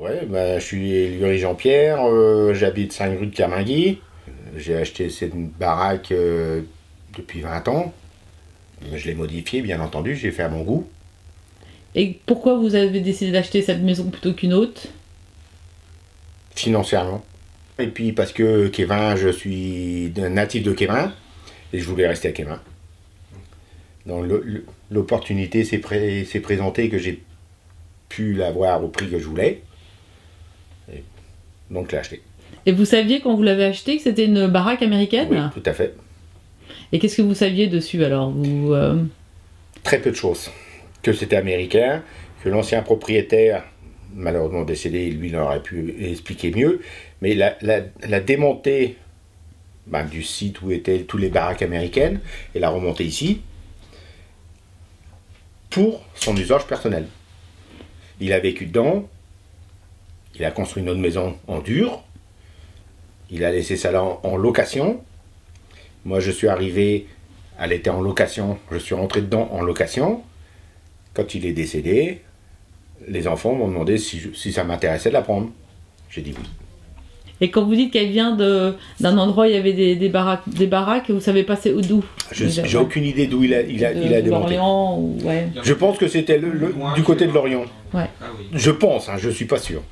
Ouais, bah, je suis Louis Jean-Pierre, j'habite 5 rue de Kermingui. J'ai acheté cette baraque depuis 20 ans. Je l'ai modifiée, bien entendu, j'ai fait à mon goût. Et pourquoi vous avez décidé d'acheter cette maison plutôt qu'une autre? Financièrement. Et puis parce que Kévin, je suis natif de Kévin, et je voulais rester à Kévin. Donc l'opportunité s'est présentée que j'ai pu l'avoir au prix que je voulais. Et donc je l'ai acheté. Et vous saviez quand vous l'avez acheté que c'était une baraque américaine? Oui, tout à fait. Et qu'est-ce que vous saviez dessus alors vous, Très peu de choses. Que c'était américain, que l'ancien propriétaire, malheureusement décédé, lui il aurait pu expliquer mieux, mais la démontée du site où étaient tous les baraques américaines et la remontée ici pour son usage personnel. Il a vécu dedans, il a construit une autre maison en dur, il a laissé ça là en location. Moi je suis arrivé, elle était en location, je suis rentré dedans en location. Quand il est décédé, les enfants m'ont demandé si ça m'intéressait de la prendre. J'ai dit oui. Et quand vous dites qu'elle vient d'un endroit où il y avait des baraques, vous savez pas c'est d'où? J'ai aucune idée d'où il a démonté. L'Orient ou... ouais. Je pense que c'était du côté de l'Orient. Ouais. Ah oui. Je pense, je suis pas sûr.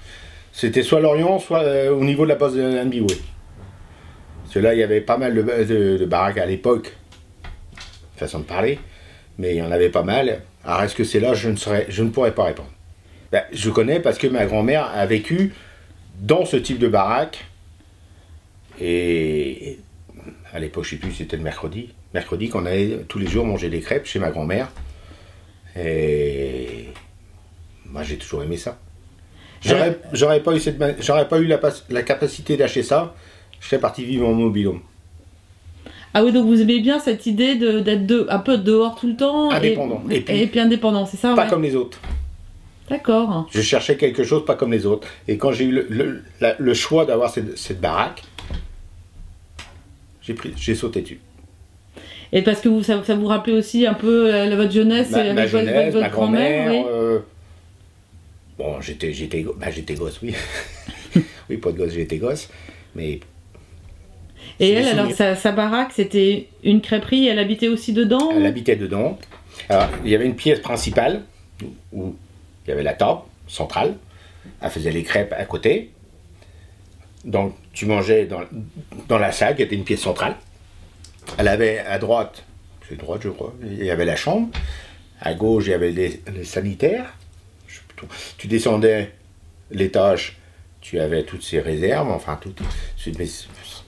C'était soit l'Orient, soit au niveau de la base de NBW. Parce que là, il y avait pas mal de baraques à l'époque, façon de parler, mais il y en avait pas mal. Alors est-ce que c'est là, je ne pourrais pas répondre. Ben, je connais parce que ma grand-mère a vécu dans ce type de baraque. Et à l'époque, je ne sais plus, c'était le mercredi. Mercredi, qu'on allait tous les jours manger des crêpes chez ma grand-mère. Et moi, j'ai toujours aimé ça. J'aurais pas eu la capacité d'acheter ça, je serais parti vivre en mobil-home. Ah oui, donc vous aimez bien cette idée d'être un peu dehors tout le temps. Indépendant. Et puis indépendant, c'est ça? Pas comme les autres. D'accord. Je cherchais quelque chose pas comme les autres. Et quand j'ai eu le choix d'avoir cette baraque, j'ai sauté dessus. Et parce que ça vous rappelait aussi un peu votre jeunesse, ma jeunesse, votre ma grand-mère. oui. Bon, j'étais gosse, oui. Oui, pas de gosse, j'étais gosse. Mais... Et elle, alors, sa baraque, c'était une crêperie, elle habitait aussi dedans? Elle habitait dedans. Alors, il y avait une pièce principale, où il y avait la table centrale. Elle faisait les crêpes à côté. Donc, tu mangeais dans la salle, qui était une pièce centrale. Elle avait à droite, c'est droite je crois, il y avait la chambre. À gauche, il y avait les sanitaires. Tu descendais l'étage, tu avais toutes ces réserves, enfin tout.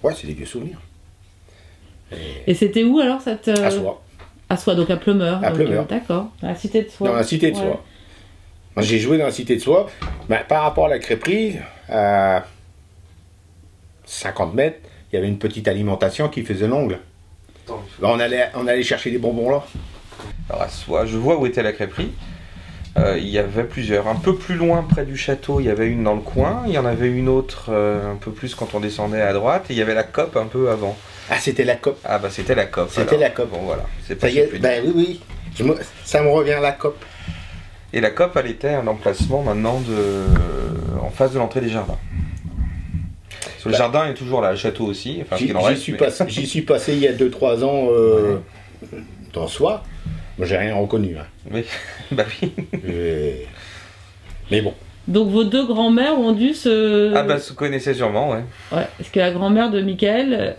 Ouais, c'est des vieux souvenirs. Et c'était où alors cette... À Soie. À Soie, donc à Pleumeur. À Pleumeur. D'accord, dans la cité de Soie. Dans la cité de Soie. Moi j'ai joué dans la cité de Soie. Par rapport à la crêperie, à 50 mètres, il y avait une petite alimentation qui faisait l'ongle. On allait chercher des bonbons là. Alors à Soie, je vois où était la crêperie. Il y avait plusieurs. Un peu plus loin, près du château, il y avait une dans le coin. Il y en avait une autre un peu plus quand on descendait à droite. Et il y avait la COP un peu avant. Ah, c'était la COP. Ah bah c'était la COP. C'était la COP. Bon voilà. Oui. Ça me revient la COP. Et la COP, elle était un emplacement maintenant en face de l'entrée des jardins. Le jardin est toujours là, le château aussi. Enfin, j'y suis passé il y a 2-3 ans dans Soie. Moi, j'ai rien reconnu. Hein. Oui, bah oui. Mais bon. Donc vos deux grands-mères ont dû se... Ah bah se connaissaient sûrement, ouais. Ouais, parce que la grand-mère de Michael...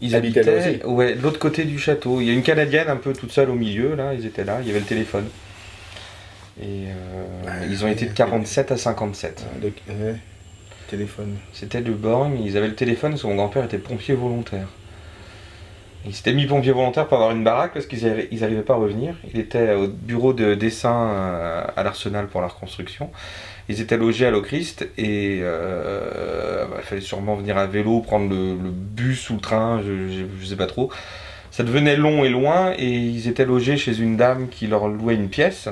Ils habitaient là aussi. Ouais, de l'autre côté du château. Il y a une Canadienne un peu toute seule au milieu, là, ils étaient là, il y avait le téléphone. Et ils ont été de 47 à 57. Téléphone. C'était le Borgne, ils avaient le téléphone parce que mon grand-père était pompier volontaire. Il s'était mis pompier volontaire pour avoir une baraque parce qu'ils n'arrivaient pas à revenir. Il était au bureau de dessin à l'Arsenal pour la reconstruction. Ils étaient logés à Lochrist et il fallait sûrement venir à vélo, prendre le bus ou le train, je sais pas trop. Ça devenait long et loin et ils étaient logés chez une dame qui leur louait une pièce.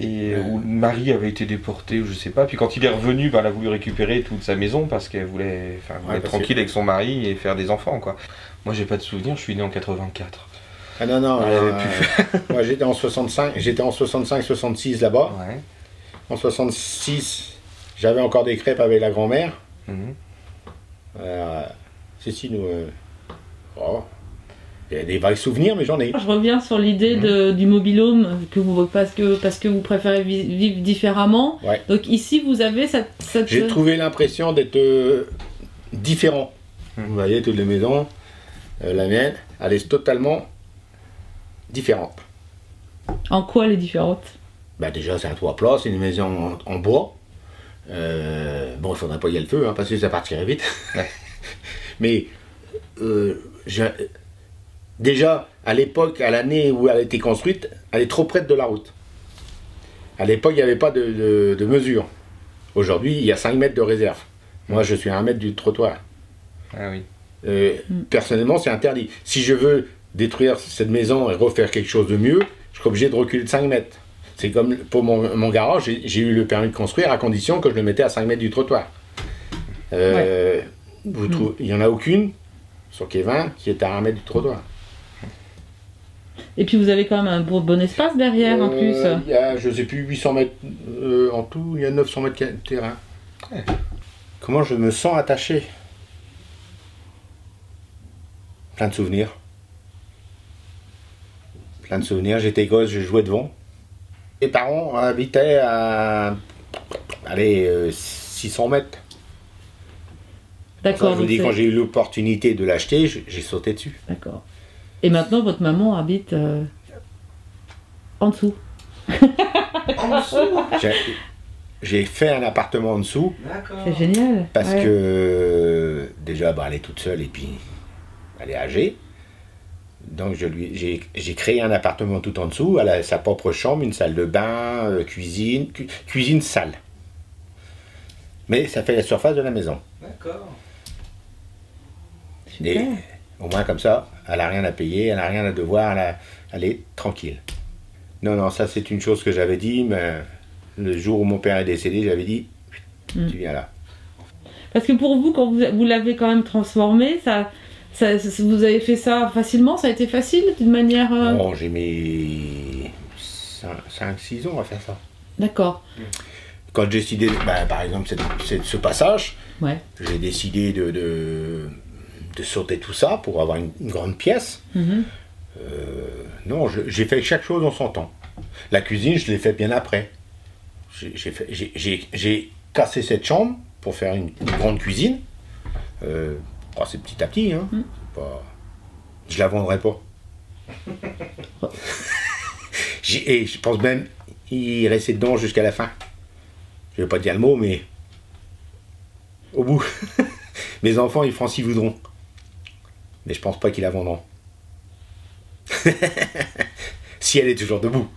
Et où le mari avait été déporté, ou je sais pas. Puis quand il est revenu, elle a voulu récupérer toute sa maison parce qu'elle voulait, être tranquille avec son mari et faire des enfants, quoi. Moi, j'ai pas de souvenir, je suis né en 84. Ah non, moi j'étais en 65, 66 là-bas. Ouais. En 66, j'avais encore des crêpes avec la grand-mère. Mhm. Si, nous... oh, il y a des vrais souvenirs, mais j'en ai. Je reviens sur l'idée du mobil-home parce que vous préférez vivre différemment. Ouais. Donc ici, vous avez cette... J'ai trouvé l'impression d'être différent. Vous voyez, toutes les maisons, la mienne, elle est totalement différente. En quoi elle est différente? Bah déjà, c'est un toit plat, c'est une maison en bois. Bon, il faudrait pas y aller le feu, hein, parce que ça partirait vite. Ouais. Mais déjà, à l'époque, à l'année où elle a été construite, elle est trop près de la route. À l'époque, il n'y avait pas de mesure. Aujourd'hui, il y a 5 mètres de réserve. Moi, je suis à 1 mètre du trottoir. Ah oui. Personnellement, c'est interdit. Si je veux détruire cette maison et refaire quelque chose de mieux, je suis obligé de reculer de 5 mètres. C'est comme pour mon garage, j'ai eu le permis de construire à condition que je le mettais à 5 mètres du trottoir. Il n'y en a aucune sur Quai 20 qui est à 1 mètre du trottoir. Et puis vous avez quand même un bon espace derrière en plus. Il y a, je sais plus, 800 mètres en tout, il y a 900 mètres de terrain. Ouais. Comment je me sens attaché? Plein de souvenirs. Plein de souvenirs, j'étais gosse, je jouais devant. Mes parents habitaient à 600 mètres. D'accord. Je vous dis, quand j'ai eu l'opportunité de l'acheter, j'ai sauté dessus. D'accord. Et maintenant, votre maman habite en dessous. En dessous. J'ai fait un appartement en dessous. D'accord. C'est génial. Parce Ouais. que déjà, bah, elle est toute seule et puis elle est âgée. Donc j'ai créé un appartement tout en dessous. Elle a sa propre chambre, une salle de bain, cuisine, cuisine salle. Mais ça fait la surface de la maison. D'accord. Super. Et au moins comme ça, elle n'a rien à payer, elle n'a rien à devoir, elle est tranquille. Non, non, ça c'est une chose que j'avais dit, mais le jour où mon père est décédé, j'avais dit, tu viens là. Parce que pour vous, quand vous l'avez quand même transformé, vous avez fait ça facilement? Ça a été facile d'une manière... Bon, j'ai mis 5-6 ans à faire ça. D'accord. Quand j'ai décidé, bah, par exemple, ce passage, Ouais. j'ai décidé de sauter tout ça pour avoir une grande pièce. Mhm. Non, j'ai fait chaque chose en son temps. La cuisine, je l'ai fait bien après. J'ai cassé cette chambre pour faire une grande cuisine. Oh, c'est petit à petit, hein. C'est pas... Je la vendrai pas. Et je pense même y rester dedans jusqu'à la fin. Je vais pas dire le mot, mais au bout. Mes enfants, ils feront s'ils voudront. Mais je pense pas qu'ils la vendront. Si elle est toujours debout.